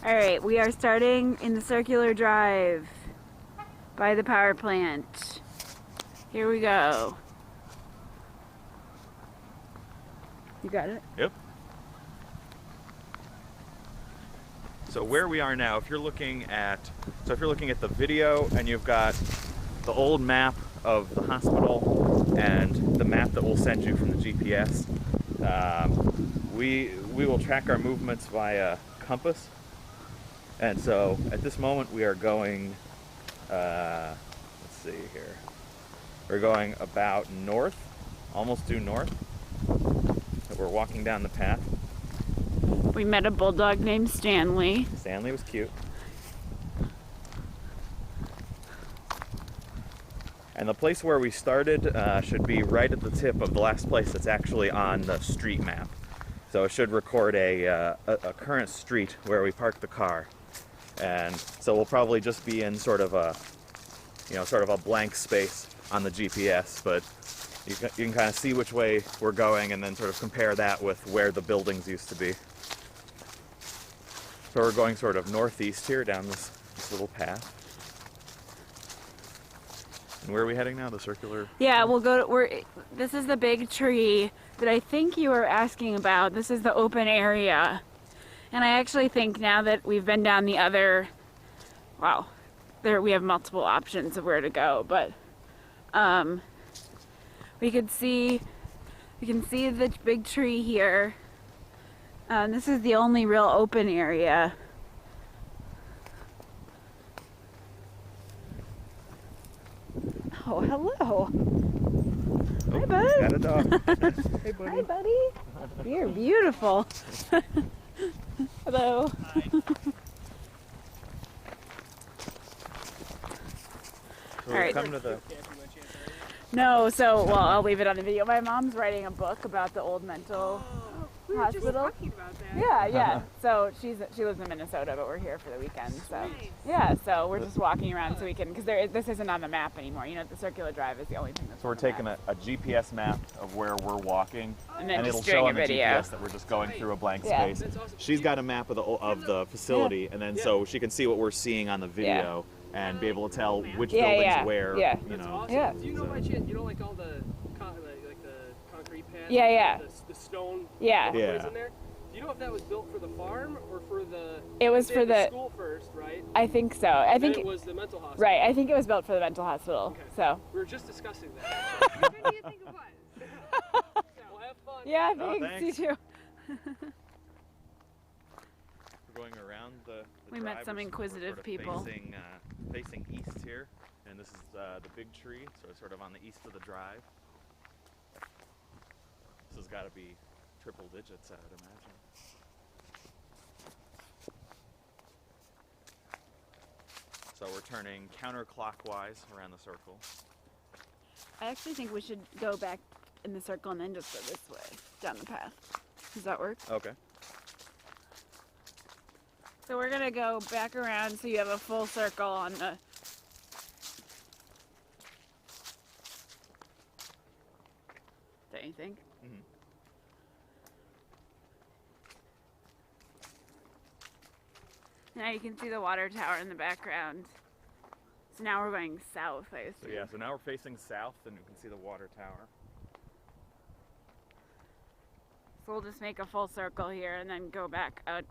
Alright, we are starting in the circular drive by the power plant. Here we go. You got it? Yep. So where we are now, if you're looking at the video and you've got the old map of the hospital and the map that we'll send you from the GPS, we will track our movements via compass. And so at this moment we are going, let's see here, we're going about north, almost due north. We're walking down the path. We met a bulldog named Stanley. Stanley was cute. And the place where we started should be right at the tip of the last place that's actually on the street map. So it should record a current street where we parked the car. And so we'll probably just be in sort of a blank space on the GPS, but you can kind of see which way we're going and then sort of compare that with where the buildings used to be. So we're going sort of northeast here down this little path. And where are we heading now? The circular? Yeah, we'll go to, this is the big tree that I think you were asking about. This is the open area. And I actually think now that we've been down the other, wow, we have multiple options of where to go, but we can see the big tree here. This is the only real open area. Oh, hello. Oh, Hi, bud. Got a dog. Hey, buddy. Hi, buddy. You're beautiful. Hello. Hi. So All right. come to the... No, so, well, I'll leave it on the video. My mom's writing a book about the old mental We were just hospital. talking about that. Yeah. So she lives in Minnesota, but we're here for the weekend. So Nice. yeah, so we're just walking around so we can, because this isn't on the map anymore. You know, the circular drive is the only thing that's. So we're on the taking map. a GPS map of where we're walking, And then it'll just doing show a on the video. GPS that we're just going through a blank Yeah. space. That's awesome. She's got a map of the facility, and then so she can see what we're seeing on the video and be able to tell which Yeah, building's yeah, where. yeah. You That's know. awesome. Yeah. Do you know by chance, you know, like all the concrete pads? Yeah, yeah. The stone Yeah. walkways Yeah. in there? Do you know if that was built for the farm or for the... It was they for had the- school first, right? I think so. I And then think it was the mental hospital. right. I think it was built for the mental hospital. Okay. So We were just discussing that. Which one do you think it was? Well, have fun. yeah, Oh, thanks. thanks. You too. We're going around the We met drive. some We're inquisitive sort of people. Facing east here, and this is the big tree, so it's sort of on the east of the drive. This has got to be triple digits, I would imagine. So we're turning counterclockwise around the circle. I actually think we should go back in the circle and then just go this way down the path. Does that work? Okay. So we're gonna go back around so you have a full circle on the. Don't you think? Mm-hmm. Now you can see the water tower in the background. So now we're going south, I assume. So yeah, so now we're facing south, and you can see the water tower. So we'll just make a full circle here and then go back out,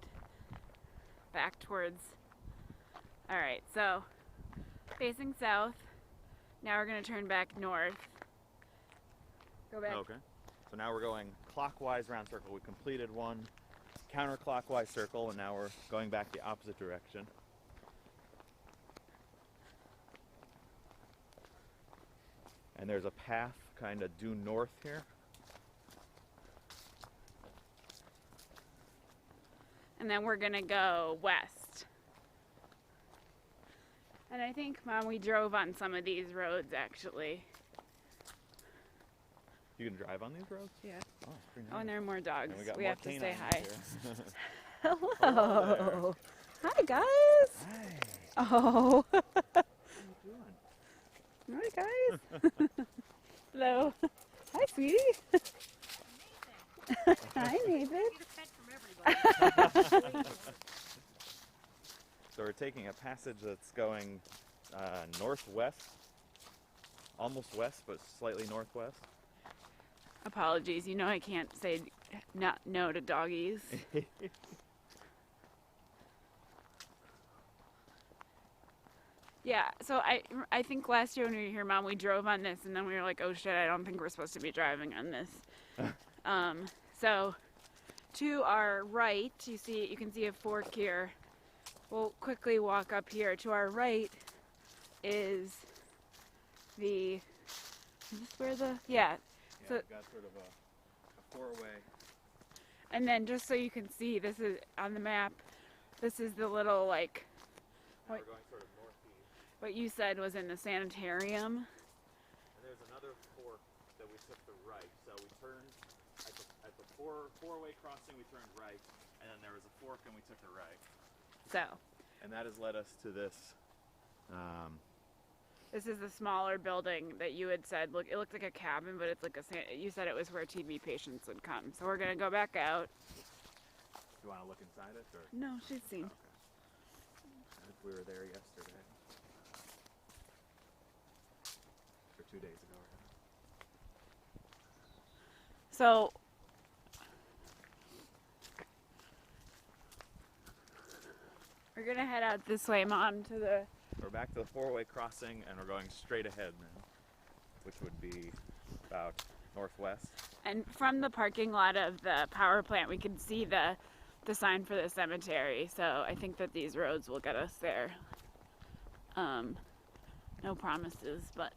back towards. All right, so facing south. Now we're gonna turn back north. Go back. Okay. So now we're going clockwise round circle. We completed one counterclockwise circle, and now we're going back the opposite direction. And there's a path kind of due north here. And then we're gonna go west. And I think, Mom, we drove on some of these roads actually. You can drive on these roads? Yeah. Oh, pretty Oh, and nice. there are more dogs. And we got We more have to say canines hi. here. Hello. Hi, guys. Hi. Oh. What are you doing? Hi, guys. Hello. Hi, sweetie. Hi, Nathan. So we're taking a passage that's going northwest, almost west, but slightly northwest. Apologies, you know I can't say not no to doggies. Yeah, so I think last year when we were here, Mom, we drove on this, and then we were like, oh shit, I don't think we're supposed to be driving on this. So to our right, you can see a fork here. We'll quickly walk up here. To our right is the, is this where the, yeah. So we've got sort of a four-way. And then just so you can see, this is on the map, this is the little like, We're going sort of northeast. what you said was in the sanitarium. And there's another fork that we took the right. So we turned at the four-way crossing, we turned right, and then there was a fork and we took the right. So And that has led us to this. this is the smaller building that you had said, look, it looked like a cabin, but it's like you said it was where TB patients would come. So we're gonna go back out. You want to look inside it, or? No, she's seen. Okay. I think we were there yesterday. Or 2 days ago. So we're gonna head out this way, Mom, to the, We're back to the four-way crossing, and we're going straight ahead now, which would be about northwest. and from the parking lot of the power plant, we can see the sign for the cemetery. So I think that these roads will get us there. No promises, but.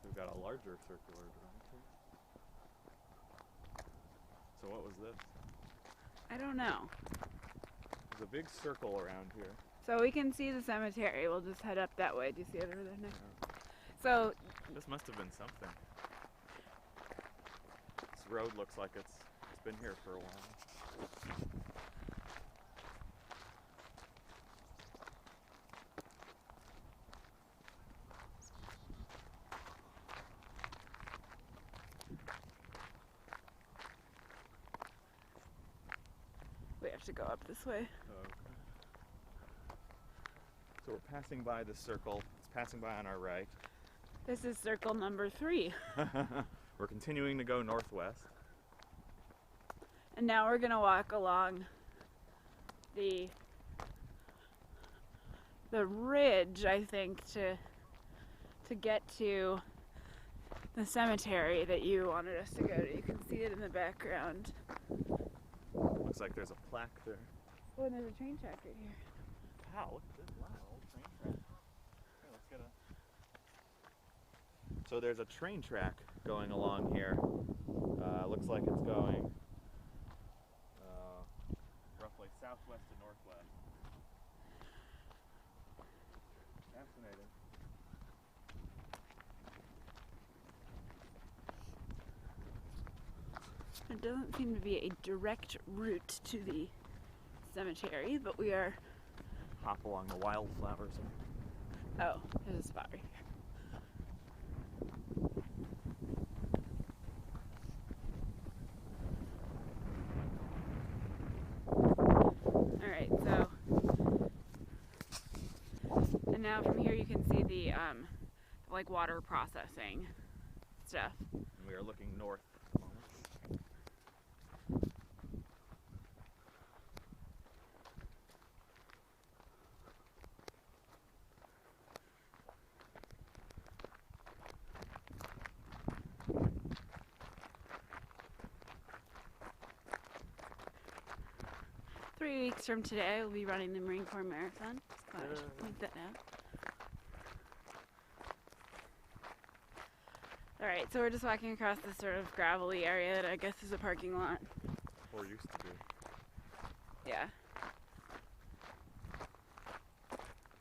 We've got a larger circular drive here. So what was this? I don't know. There's a big circle around here. So we can see the cemetery. We'll just head up that way. Do you see it over there next? So This must have been something. This road looks like it's been here for a while. we have to go up this way. Okay. So we're passing by this circle. It's passing by on our right. This is circle number 3. We're continuing to go northwest. And now we're gonna walk along the ridge, I think, to get to the cemetery that you wanted us to go to. You can see it in the background. Looks like there's a plaque there. Oh, and there's a train track right here. Wow, look at this. Wow, old train track. Here, let's get a... So there's a train track going along here. Looks like it's going roughly southwest to northwest. Fascinating. There doesn't seem to be a direct route to the cemetery, but we are... Hop along the wildflowers. Oh, there's a spot right here. Alright, so... And now from here you can see the, like, water processing stuff. And we are looking north. 3 weeks from today, we'll be running the Marine Corps Marathon. Just glad I should point that out. Alright, so we're just walking across this sort of gravelly area that I guess is a parking lot. Or used to be. Yeah.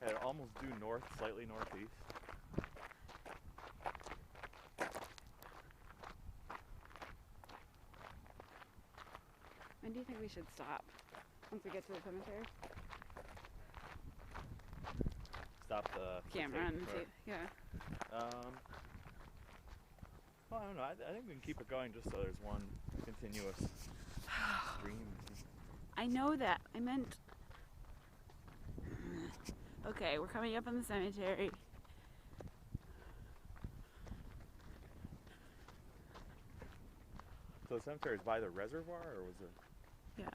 Had almost due north, slightly northeast. do you think we should stop once we get to the cemetery? Stop the Camera tape, and the or- tape. Yeah. Well, I don't know. I think we can keep it going just so there's one continuous stream. I know that. I meant. Okay, we're coming up on the cemetery. So the cemetery is by the reservoir, or was it? Yeah.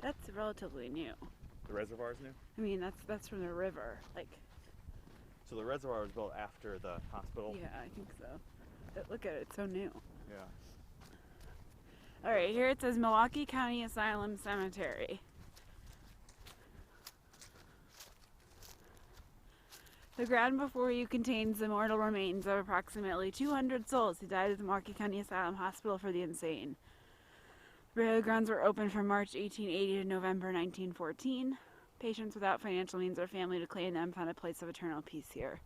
That's relatively new. The reservoir is new? I mean, that's from the river. Like, So the reservoir was built after the hospital? yeah, I think so. But look at it, it's so new. Yeah. All right, here it says Milwaukee County Asylum Cemetery. The ground before you contains the mortal remains of approximately 200 souls who died at the Milwaukee County Asylum Hospital for the Insane. The burial grounds were open from March 1880 to November 1914. Patients without financial means or family to claim them found a place of eternal peace here.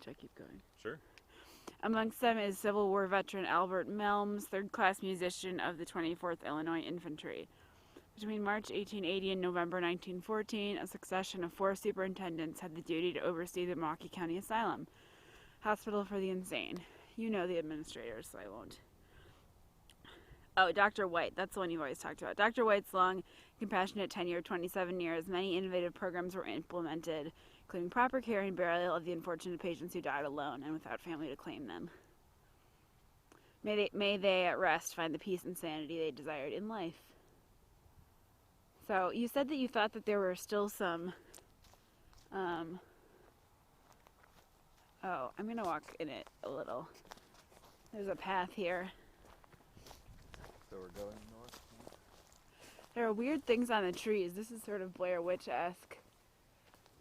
Should I keep going? Sure. Amongst them is Civil War veteran Albert Melms, third-class musician of the 24th Illinois Infantry. Between March 1880 and November 1914, a succession of 4 superintendents had the duty to oversee the Milwaukee County Asylum, Hospital for the Insane. You know the administrators, so I won't. Oh, Dr. White, that's the one you've always talked about. Dr. White's long, compassionate tenure of 27 years, many innovative programs were implemented, including proper care and burial of the unfortunate patients who died alone and without family to claim them. May they at rest find the peace and sanity they desired in life. So, you said that you thought that there were still some, oh, I'm going to walk in it a little. There's a path here. So we're going north? There are weird things on the trees. This is sort of Blair Witch-esque.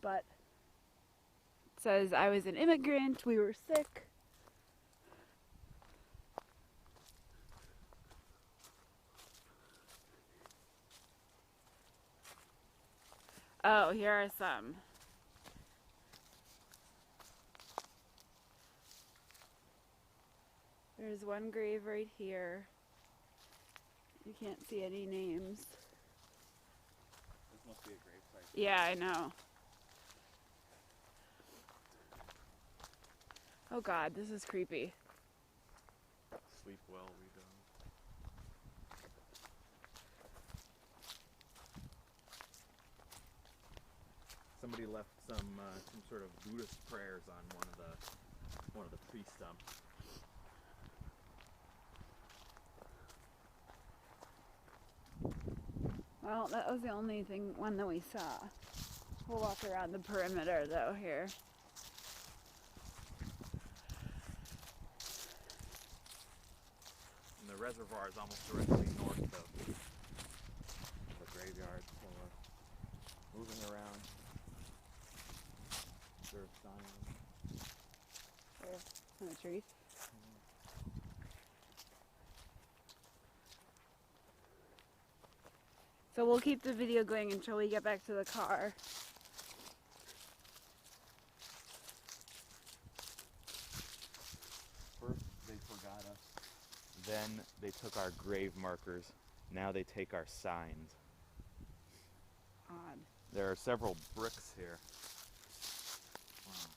But it says, I was an immigrant, we were sick. Oh, here are some. There's one grave right here. You can't see any names. This must be a grave site. Yeah, I know. Oh God, this is creepy. Sleep well, we don't. Somebody left some sort of Buddhist prayers on one of the tree stumps. Well, that was the only one that we saw. We'll walk around the perimeter though here. And the reservoir is almost directly north of the graveyard, so we're moving around. Is there a sign? There, on the tree. So we'll keep the video going until we get back to the car. First they forgot us, then they took our grave markers, now they take our signs. Odd. There are several bricks here. Wow.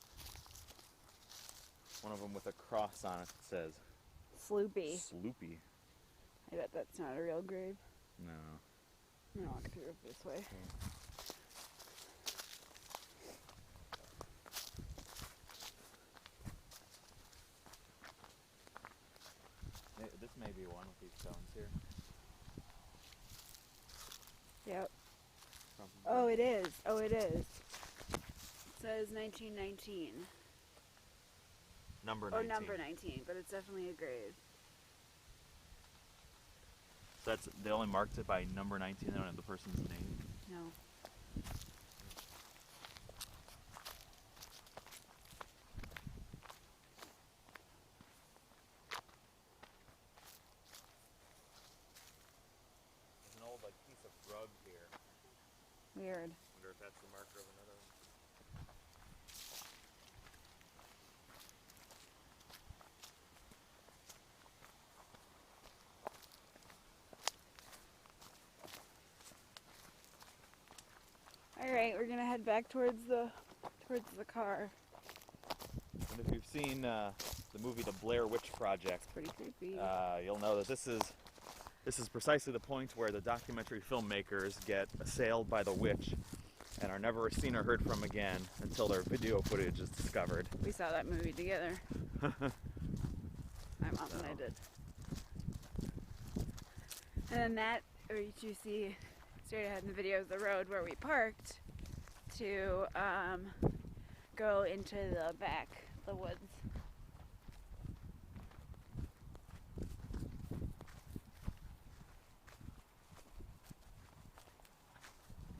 One of them with a cross on it that says Sloopy. Sloopy. I bet that's not a real grave. No. I'm gonna walk through it this way. This may be one with these stones here. Yep. Probably. Oh, it is. Oh, it is. It says 1919. Number Or 19. number 19, but it's definitely a grave. So that's, they only marked it by number 19, they don't have the person's name. No. There's an old piece of rug here. Weird. Wonder if that's the marker of another one. All right, we're gonna head back towards the car. And if you've seen the movie The Blair Witch Project, Pretty creepy. you'll know that this is precisely the point where the documentary filmmakers get assailed by the witch and are never seen or heard from again until their video footage is discovered. We saw that movie together. My mom and I did. And then that, or you see straight ahead in the video, is the road where we parked to go into the back, the woods.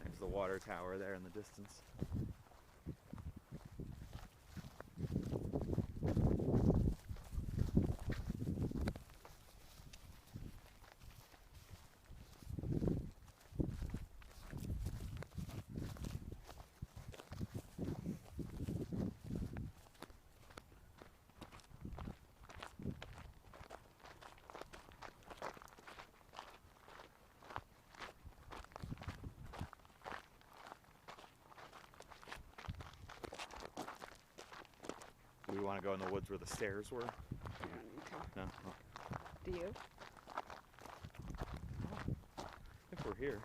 There's the water tower there in the distance. Do we want to go in the woods where the stairs were? I don't need to. No? Do you? I think we're here.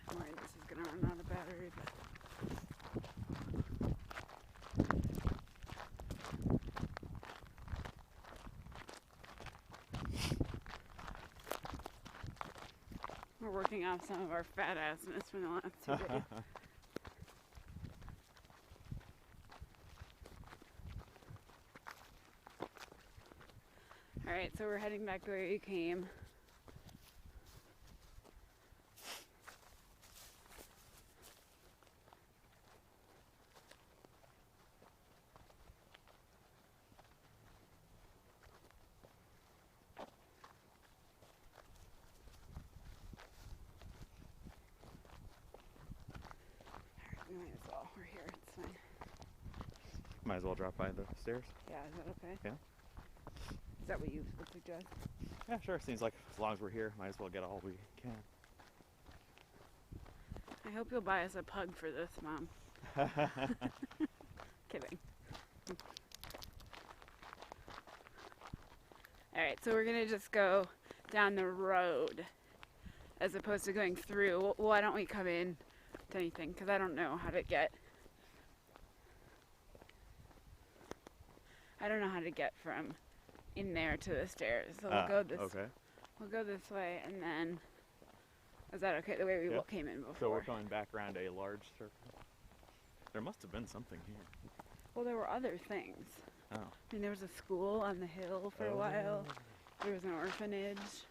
I'm worried this is gonna run out of battery, but we're working off some of our fat assness from the last 2 days. Alright, so we're heading back to where you came. We might as well. We're here. It's fine. Might as well drop by the stairs. Yeah, is that okay? Yeah. Is that what you would suggest? Yeah, sure. Seems like as long as we're here, might as well get all we can. I hope you'll buy us a pug for this, Mom. Kidding. Alright, so we're gonna just go down the road as opposed to going through. Why don't we come in to anything? Because I don't know how to get. I don't know how to get from in there to the stairs. So we'll go this. Okay. We'll go this way, and then. Is that okay? The way we Yep. came in before. So we're going back around a large circle. There must have been something here. Well, there were other things. Oh. I mean, there was a school on the hill for a while. There was an orphanage.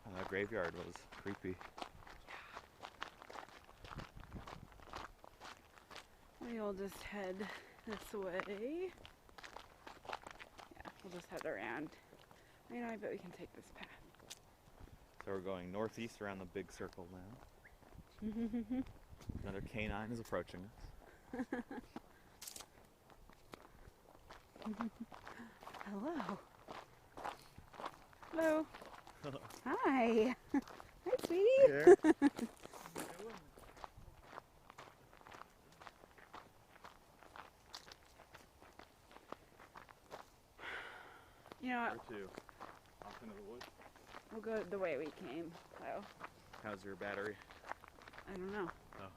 Oh, that graveyard was creepy. We'll just head this way. Yeah, we'll just head around. You know, I bet we can take this path. So we're going northeast around the big circle now. Another canine is approaching us. Hello. Hello. Hi. Hi, sweetie. There. You know what? Where to? Off into the woods? We'll go the way we came. So, How's your battery? I don't know. Oh.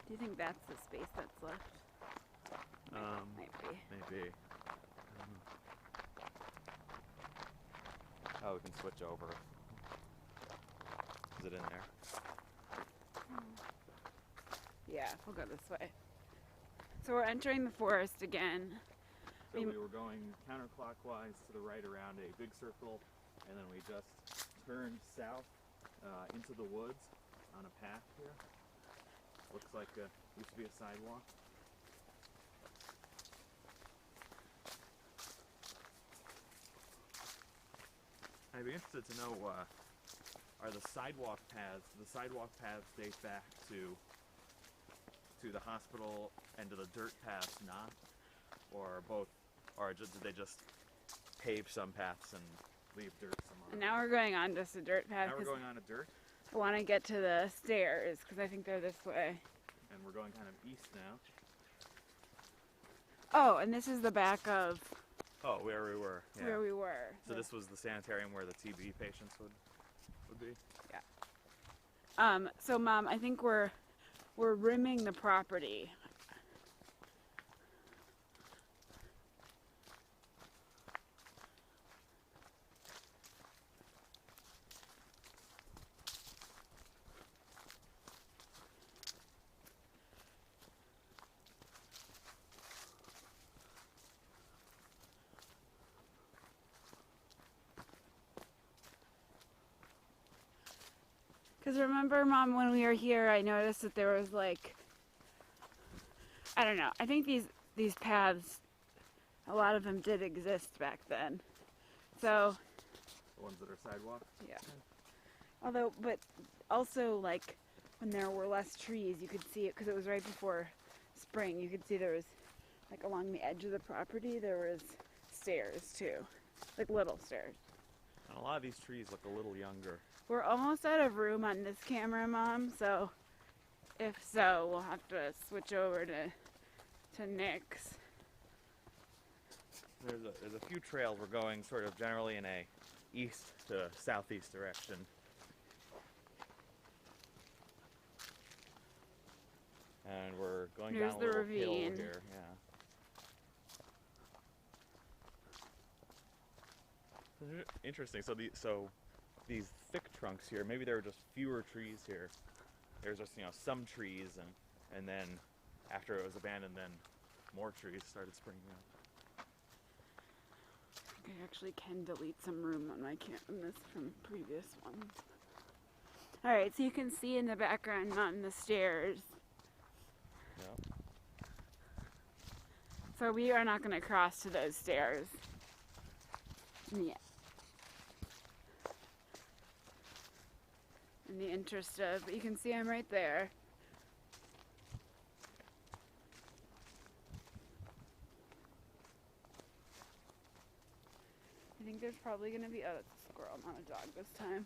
Do you think that's the space that's left? Might be. Maybe. Oh, we can switch over. Is it in there? Yeah, we'll go this way. So we're entering the forest again. So we were going counterclockwise to the right around a big circle, and then we just turned south into the woods on a path here. Looks like used to be a sidewalk. I'd be interested to know, are the sidewalk paths date back to the hospital and to the dirt paths not? Or both, or did they just pave some paths and leave dirt some And now we're going on just a dirt path. Now we're going on a dirt, I want to get to the stairs because I think they're this way. and we're going kind of east now. Oh, and this is the back of Oh, where we were. Yeah. where we were. So this was the sanitarium where the TB patients would be. So Mom, I think we're rimming the property. Because remember, Mom, when we were here, I noticed that there was like, I don't know, I think these paths, a lot of them did exist back then. So, The ones that are sidewalks. yeah. Although, but also like when there were less trees, you could see it because it was right before spring. You could see there was, like along the edge of the property, there was stairs too, like little stairs. And a lot of these trees look a little younger. We're almost out of room on this camera, Mom, so if so, we'll have to switch over to Nick's. There's a few trails. We're going sort of generally in a east to southeast direction. And we're going Here's down a the little ravine. hill here. Yeah. Interesting. So these thick trunks here, maybe there were just fewer trees here. There's just, some trees, and then after it was abandoned, then more trees started springing up. I actually can delete some room on my this from previous ones. All right, so you can see in the background, not in the stairs. Yep. So we are not going to cross to those stairs. Yeah. In the interest of, but you can see I'm right there. I think there's probably going to be, oh, that's a squirrel, not a dog this time.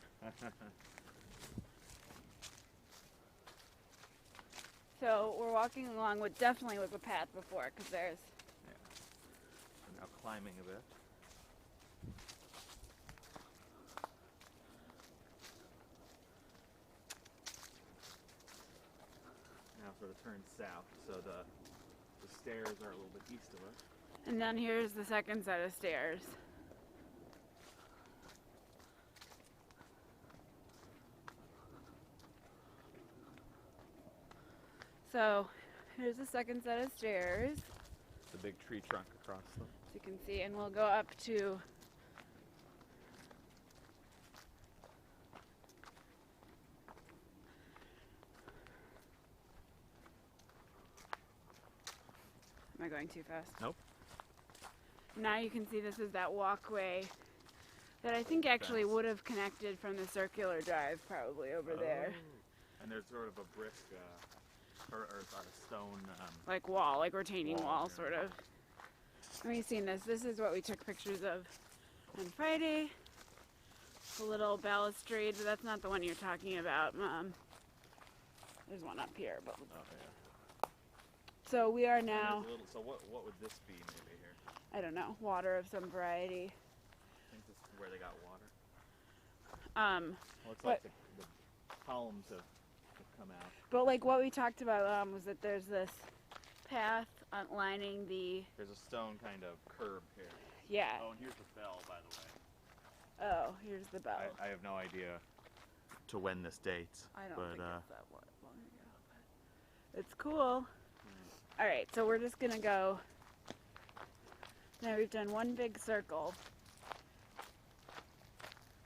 So we're walking along what definitely was a path before, because there's... We're now climbing a bit. Now sort of turn south, so the stairs are a little bit east of us. And then here's the second set of stairs. So here's the second set of stairs. The big tree trunk across them. As you can see, and we'll go up to Am I going too fast? Nope. Now you can see this is that walkway that I think actually would have connected from the circular drive probably over there. And there's sort of a brick or a stone Like wall, like retaining wall here. sort of. Have you seen this? This is what we took pictures of on Friday. The little balustrade, but that's not the one you're talking about, Mom. There's one up here, but Oh, yeah. so we are now, So what would this be maybe here? I don't know, water of some variety. I think this is where they got water. Looks like the columns have come out. But like what we talked about was that there's this path lining the, There's a stone kind of curb here. yeah. Oh, and here's the bell, by the way. Oh, here's the bell. I have no idea to when this dates. I don't but, think it's that long ago, but it's cool. All right, so we're just gonna go Now we've done one big circle.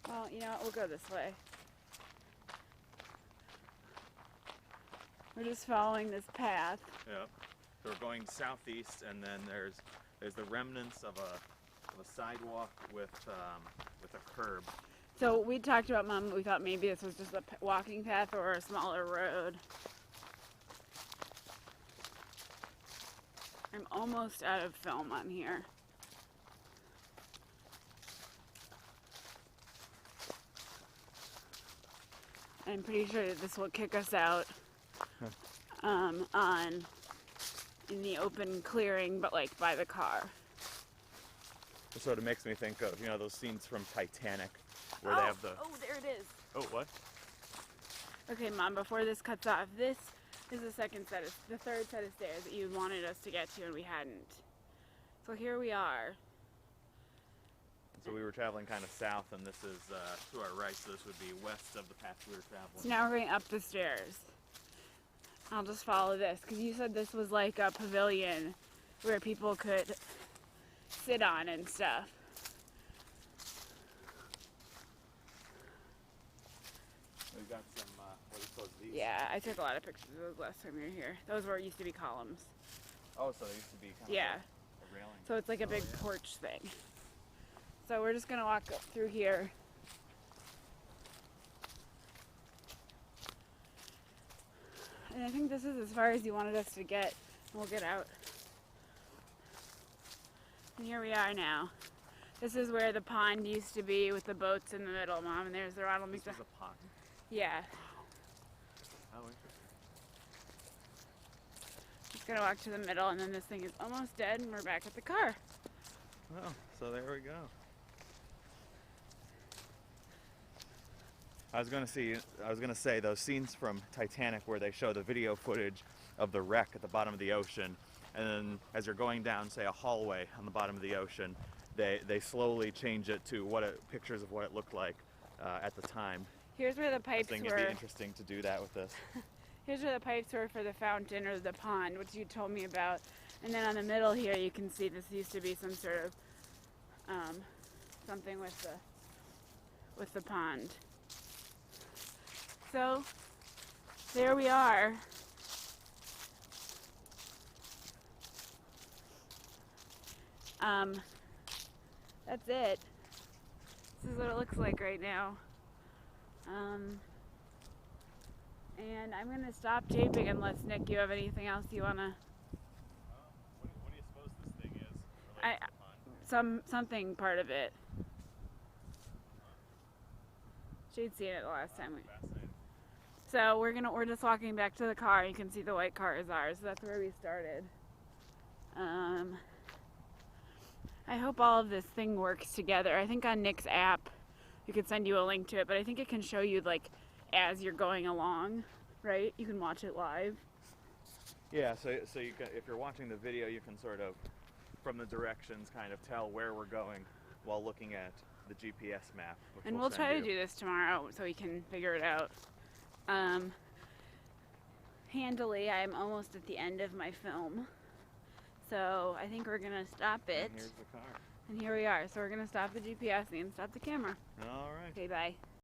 Well, you know what? We'll go this way. We're just following this path. Yep. So we're going southeast, and then there's the remnants of a sidewalk with a curb. So we talked about, Mom, we thought maybe this was just a walking path or a smaller road. I'm almost out of film on here. I'm pretty sure that this will kick us out in the open clearing, but like by the car. It sort of makes me think of, those scenes from Titanic where they have the... Oh, there it is. Oh, what? Okay, Mom, before this cuts off, this is the third set of stairs that you wanted us to get to and we hadn't. So here we are. So we were traveling kind of south, and this is to our right, so this would be west of the path we were traveling. So now we're going up the stairs. I'll just follow this, because you said this was like a pavilion where people could sit on and stuff. We've got some, what do you suppose these? Yeah, I took a lot of pictures of those last time you were here. Those used to be columns. Oh, so they used to be kind of Yeah. a railing. So it's like a big porch thing. So we're just going to walk up through here. And I think this is as far as you wanted us to get. We'll get out. And here we are now. This is where the pond used to be with the boats in the middle, Mom. And there's the Ronald This McDonald. was a pond? Yeah. Oh, interesting. Just going to walk to the middle, and then this thing is almost dead, and we're back at the car. Oh, so there we go. I was gonna say those scenes from Titanic where they show the video footage of the wreck at the bottom of the ocean, and then as you're going down, say, a hallway on the bottom of the ocean, they slowly change it to pictures of what it looked like at the time. Here's where the I pipes think were. it'd be interesting to do that with this. Here's where the pipes were for the fountain or the pond, which you told me about. And then on the middle here, you can see this used to be some sort of something with the pond. So there we are. That's it. This is what it looks like right now. And I'm gonna stop taping unless, Nick, you have anything else you wanna. What do you suppose this thing is related to the pond? Something part of it. She'd seen it the last time we. Fascinating. So we're just walking back to the car. You can see the white car is ours. So that's where we started. I hope all of this thing works together. I think on Nick's app, we could send you a link to it, but I think it can show you like as you're going along, right? You can watch it live. Yeah, so you can, if you're watching the video, you can sort of, from the directions, kind of tell where we're going while looking at the GPS map. And we'll try to do this tomorrow so we can figure it out. Handily, I'm almost at the end of my film. So I think we're gonna stop it. And here's the car. And here we are. So we're gonna stop the GPS and stop the camera. All right. Okay, bye.